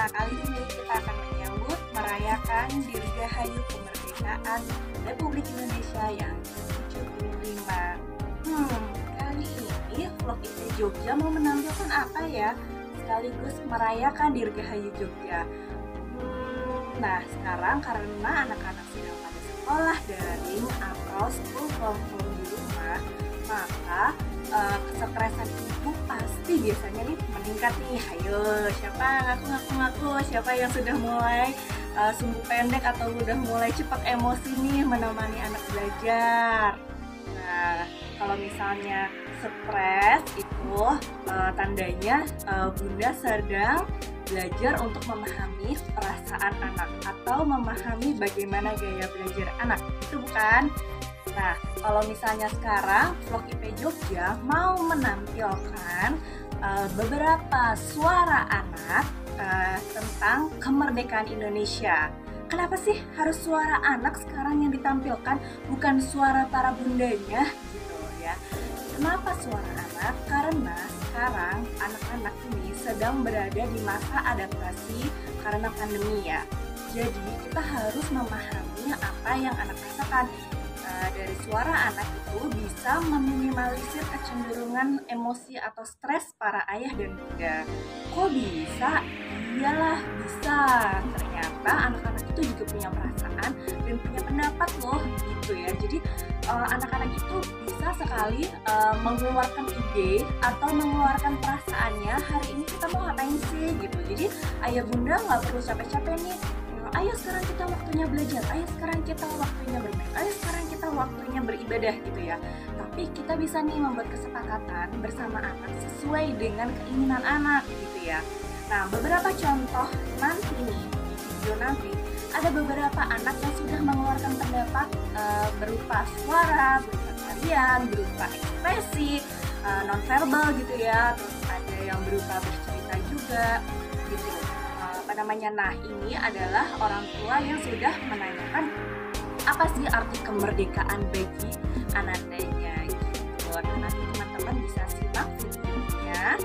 Nah, kali ini kita akan menyambut merayakan Dirgahayu Kemerdekaan Republik Indonesia yang ke-75. Kali ini vlog IP Jogja mau menampilkan apa ya? Sekaligus merayakan Dirgahayu Jogja. Nah, sekarang karena anak-anak sedang pada sekolah daring atau school from home di rumah, maka kesetresan ibu pasti biasanya nih meningkat nih. Ayo, siapa ngaku, siapa yang sudah mulai sumbu pendek atau udah mulai cepat emosi nih menemani anak belajar. Nah, kalau misalnya stres itu tandanya bunda sedang belajar untuk memahami perasaan anak atau memahami bagaimana gaya belajar anak, itu bukan? Nah, kalau misalnya sekarang vlog IP Jogja mau menampilkan beberapa suara anak tentang kemerdekaan Indonesia. Kenapa sih harus suara anak sekarang yang ditampilkan, bukan suara para bundanya gitu ya? Kenapa suara anak? Karena sekarang anak-anak ini sedang berada di masa adaptasi karena pandemi ya. Jadi kita harus memahami apa yang anak rasakan. Dari suara anak itu bisa meminimalisir kecenderungan emosi atau stres para ayah dan bunda. Kok bisa? Iyalah bisa. Ternyata anak-anak itu juga punya perasaan dan punya pendapat loh gitu ya. Jadi anak-anak itu bisa sekali mengeluarkan ide atau mengeluarkan perasaannya, hari ini kita mau ngapain sih gitu. Jadi ayah bunda nggak perlu capek-capek nih, ayo sekarang kita waktunya belajar, ayo sekarang kita waktunya bermain, ayo sekarang kita waktunya beribadah gitu ya. Tapi kita bisa nih membuat kesepakatan bersama anak sesuai dengan keinginan anak gitu ya. Nah, beberapa contoh nanti nih, di video nanti ada beberapa anak yang sudah mengeluarkan pendapat berupa suara, berupa tarian, berupa ekspresi, nonverbal gitu ya. Terus ada yang berupa bercerita juga gitu. Nah, ini adalah orang tua yang sudah menanyakan apa sih arti kemerdekaan bagi anandanya gitu. Nah, nanti teman-teman bisa simak videonya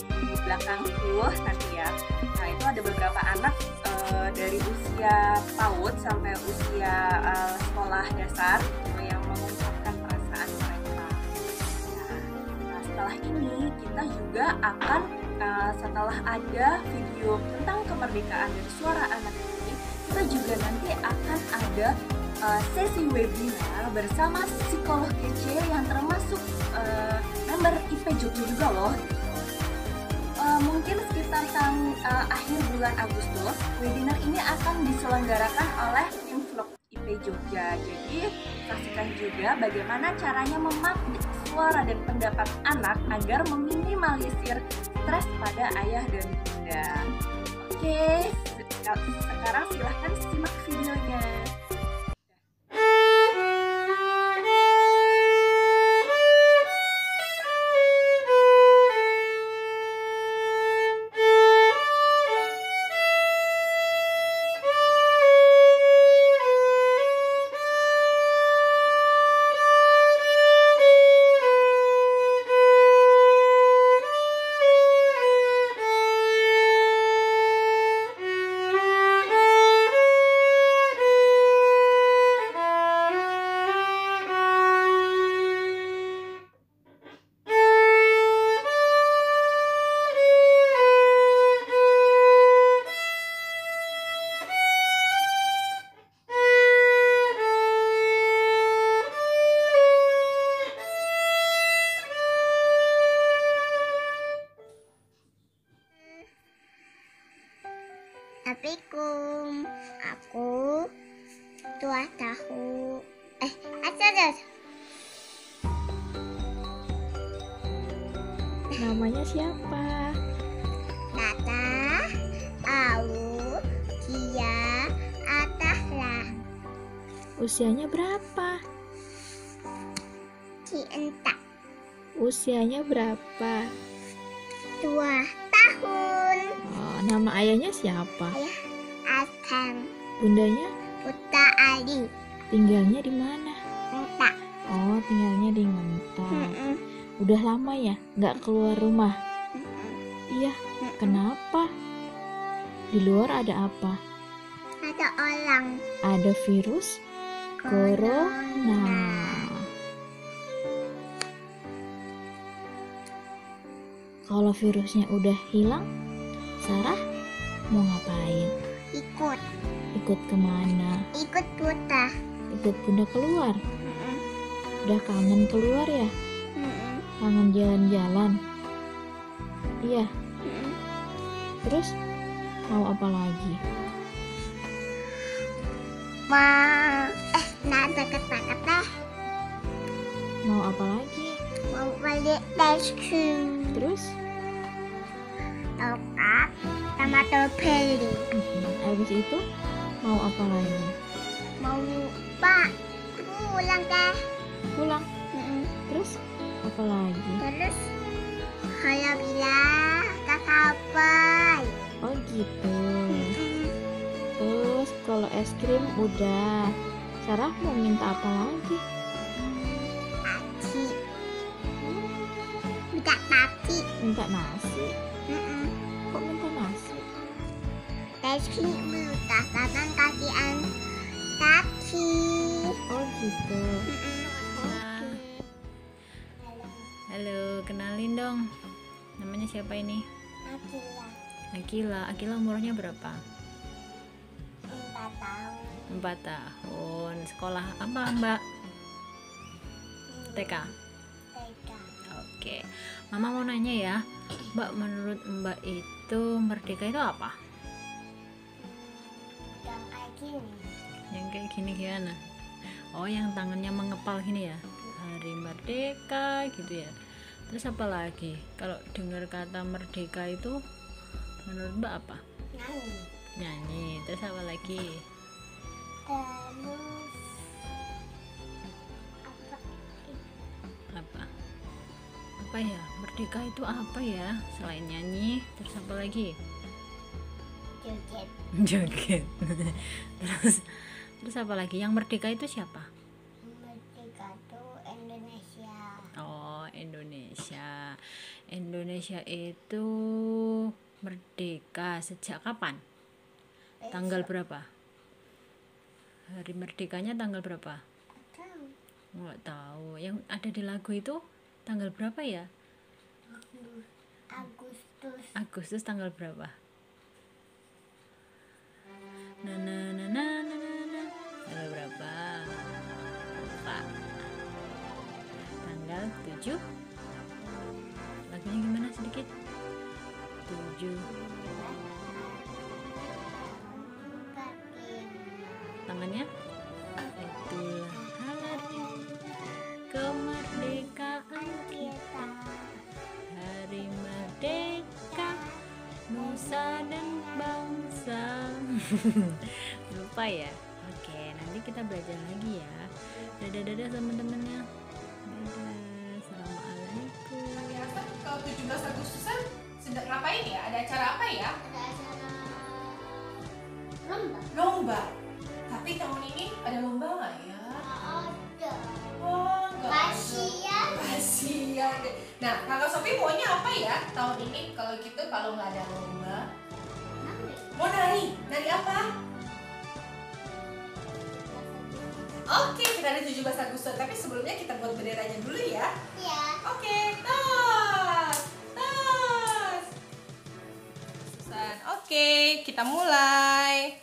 di belakang tuh nanti ya. Nah, itu ada beberapa anak dari usia PAUD sampai usia sekolah dasar yang mengungkapkan perasaan mereka. Nah, setelah ini kita juga akan setelah ada video tentang kemerdekaan dari suara anak ini, kita juga nanti akan ada sesi webinar bersama psikolog kece yang termasuk member IP Jogja juga loh. Mungkin sekitar akhir bulan Agustus, webinar ini akan diselenggarakan oleh tim vlog IP Jogja. Jadi saksikan juga bagaimana caranya memetik suara dan pendapat anak agar meminimalisir stres pada ayah dan bunda. Oke, sekarang silahkan simak videonya. Assalamualaikum, aku tua tahu. Acara. Namanya siapa? Tata, Awu, Kia, Atahlah. Usianya berapa? Cienta. Usianya berapa? 2 tahun. Oh, nama ayahnya siapa? Ayah Asam. Bundanya? Puta Ali. Tinggalnya di mana? Entah. Oh, tinggalnya di Ngontak. Udah lama ya nggak keluar rumah? Iya. Kenapa? Di luar ada apa? Ada orang. Ada virus corona. Kalau virusnya udah hilang, Sarah mau ngapain? Ikut. Ikut kemana? Ikut Buta. Ikut bunda keluar. Udah kangen keluar ya? Kangen jalan-jalan. Iya. Terus mau apa lagi? Nah deket-deket deh. Mau apa lagi? Mau balik ice cream. Terus? Tokap sama strawberry. Habis itu mau apa lagi? Mau Pak pulang deh. Pulang. Terus apa lagi? Terus saya bilang kakak bye. Oh gitu. Terus kalau es krim udah, Sarah mau minta apa lagi? Nasi. Minta nasi. Minta nasi. Kok minta nasi? Ice cream udah datang kasihan kaki. Oh gitu. Halo, kenalin dong. Namanya siapa ini? Akila. Akila umurnya berapa? 4 tahun. 4 tahun. Sekolah apa, Mbak? TK. TK. Oke. Mama mau nanya ya, Mbak, menurut Mbak itu merdeka itu apa? Yang kayak gini. Yang kayak gini gimana? Oh, yang tangannya mengepal gini ya? Hari Merdeka gitu ya. Terus apa lagi? Kalau dengar kata merdeka itu menurut Mbak apa? Nyanyi. Nyanyi. Terus apa lagi? Terus Apa? Apa ya? Merdeka itu apa ya? Selain nyanyi, terus apa lagi? joget. Joget. Terus apa lagi? Yang merdeka itu siapa? Merdeka tuh Indonesia. Oh, Indonesia. Indonesia itu merdeka sejak kapan? Tanggal berapa? Hari merdekanya tanggal berapa? Tahu. Nggak tahu. Yang ada di lagu itu tanggal berapa ya? Agustus. Agustus tanggal berapa? Na na na na na na na. Tanggal berapa? Lupa. Tanggal 7. Lagunya gimana sedikit? 7. Tangannya? Itulah hari kemerdekaan kita. Hari merdeka nusa dan bangsa. Lupa ya? Oke, nanti kita belajar lagi ya. Dadah sama temennya. Dadah. Assalamualaikum. Biasa kalau 17 Agustusan sedang ngapain ya? Ada acara apa ya? Ada acara lomba. Lomba. Tapi tahun ini ada lomba nggak ya? Ada. Oh, nggak ada. Kasian. Kasian deh. Nah, Kakak Sofi maunya apa ya tahun ini kalau gitu kalau nggak ada lomba? Mau nari? Nari apa? Oke, kita ada 17 Agustus. Tapi sebelumnya kita buat benderanya dulu ya. Iya. Oke, tos, tos. Oke, kita mulai.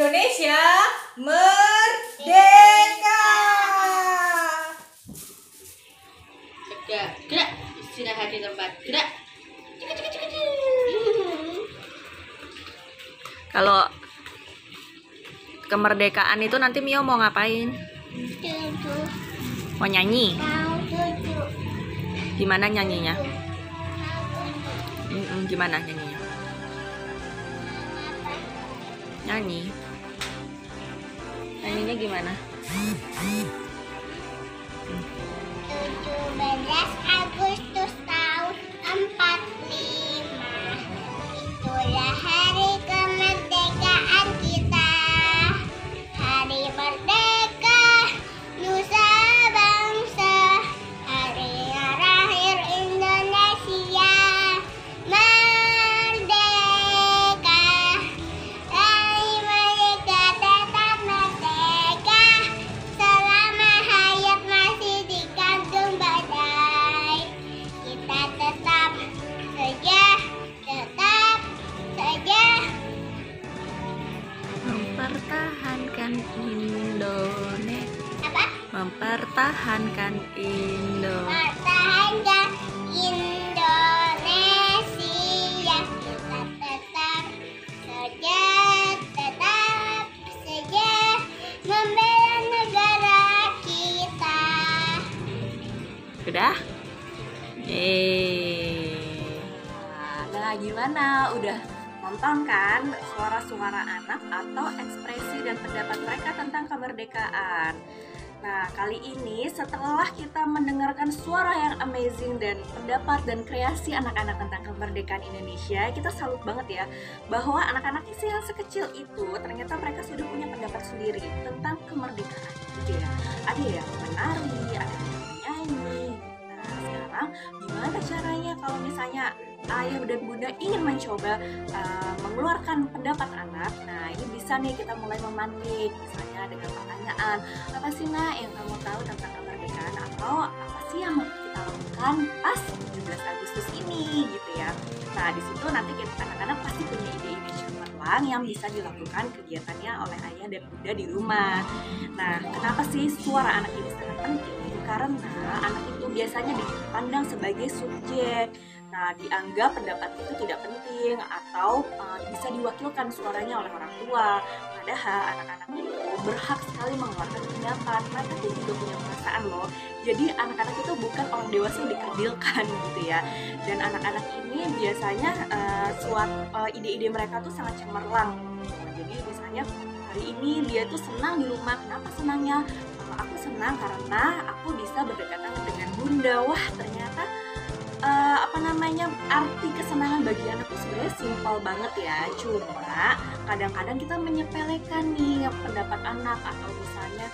Indonesia merdeka. Gerak, istirahat di tempat. Gerak. Kalau kemerdekaan itu nanti Mio mau ngapain? Tujuh. Mau nyanyi? Mau tujuh. Gimana nyanyinya? Gimana nyanyinya? Nyanyi. Nyanyinya gimana? 17 Agustus tahun 45. Itulah hari kemerdekaan kita. Hari merdeka nusa bangsa. Hari lahir Indonesia merdeka. Hari merdeka tetap merdeka. Selama hayat masih di kantung badai, kita tetap saja Mempertahankan Indonesia. apa? Mempertahankan Indonesia. Pertahankan Indonesia. Kita tetap saja membela negara kita. Sudah? Yeay. Nah, gimana? Udah nonton kan suara-suara anak atau ekspresi dan pendapat mereka tentang kemerdekaan? Nah, kali ini setelah kita mendengarkan suara yang amazing dan pendapat dan kreasi anak-anak tentang kemerdekaan Indonesia, kita salut banget ya bahwa anak-anak yang sekecil itu ternyata mereka sudah punya pendapat sendiri tentang kemerdekaan gitu ya. Ada yang menari, ada yang menyanyi. Nah, sekarang gimana caranya kalau misalnya ayah dan bunda ingin mencoba mengeluarkan pendapat anak? Nah, ini bisa nih kita mulai memantik, misalnya dengan pertanyaan, apa sih nak yang kamu tahu tentang kemerdekaan, atau apa sih yang mau kita lakukan pas 17 Agustus ini gitu ya. Nah, di situ nanti anak-anak pasti punya ide-ide cemerlang yang bisa dilakukan kegiatannya oleh ayah dan bunda di rumah. Nah, kenapa sih suara anak ini sangat penting? Karena anak itu biasanya dipandang sebagai subjek. Nah, dianggap pendapat itu tidak penting atau bisa diwakilkan suaranya oleh orang tua. Padahal anak-anak itu berhak sekali mengeluarkan pendapat. Mereka tuh juga punya perasaan loh. Jadi anak-anak itu bukan orang dewasa yang dikerdilkan gitu ya. Dan anak-anak ini biasanya ide-ide mereka tuh sangat cemerlang. Jadi misalnya hari ini dia tuh senang di rumah. Kenapa senangnya? Aku senang karena aku bisa berdekatan dengan bunda. Wah, ternyata arti kesenangan bagi anak itu sebenarnya simpel banget ya. Cuma kadang-kadang kita menyepelekan nih pendapat anak atau misalnya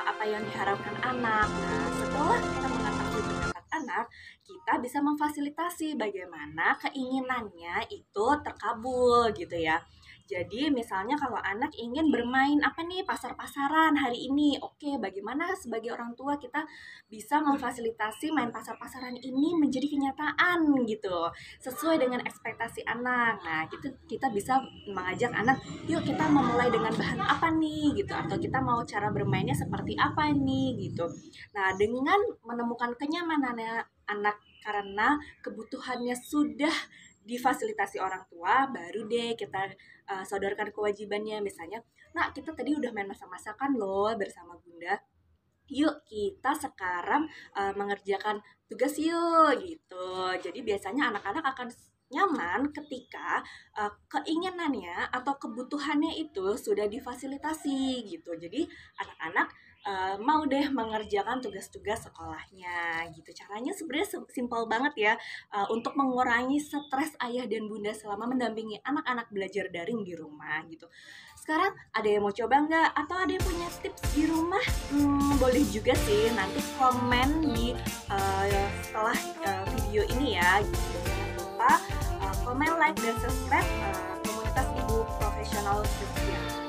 apa yang diharapkan anak. Nah, setelah kita mengetahui pendapat anak, kita bisa memfasilitasi bagaimana keinginannya itu terkabul gitu ya. Jadi misalnya kalau anak ingin bermain pasar-pasaran hari ini, oke, bagaimana sebagai orang tua kita bisa memfasilitasi main pasar-pasaran ini menjadi kenyataan gitu, sesuai dengan ekspektasi anak. Nah, kita bisa mengajak anak, yuk kita memulai dengan bahan apa nih gitu, atau kita mau cara bermainnya seperti apa nih gitu. Nah, dengan menemukan kenyamanannya anak karena kebutuhannya sudah difasilitasi orang tua, baru deh kita sodorkan kewajibannya. Misalnya, nah kita tadi udah main masak-masakan loh bersama bunda, yuk kita sekarang mengerjakan tugas yuk gitu. Jadi biasanya anak-anak akan nyaman ketika keinginannya atau kebutuhannya itu sudah difasilitasi gitu. Jadi anak-anak mau deh mengerjakan tugas-tugas sekolahnya gitu. Caranya sebenarnya simpel banget ya, untuk mengurangi stres ayah dan bunda selama mendampingi anak-anak belajar daring di rumah gitu. Sekarang ada yang mau coba nggak? Atau ada yang punya tips di rumah? Boleh juga sih, nanti komen di setelah video ini ya gitu. Jangan lupa komen, like, dan subscribe komunitas ibu profesional sosial.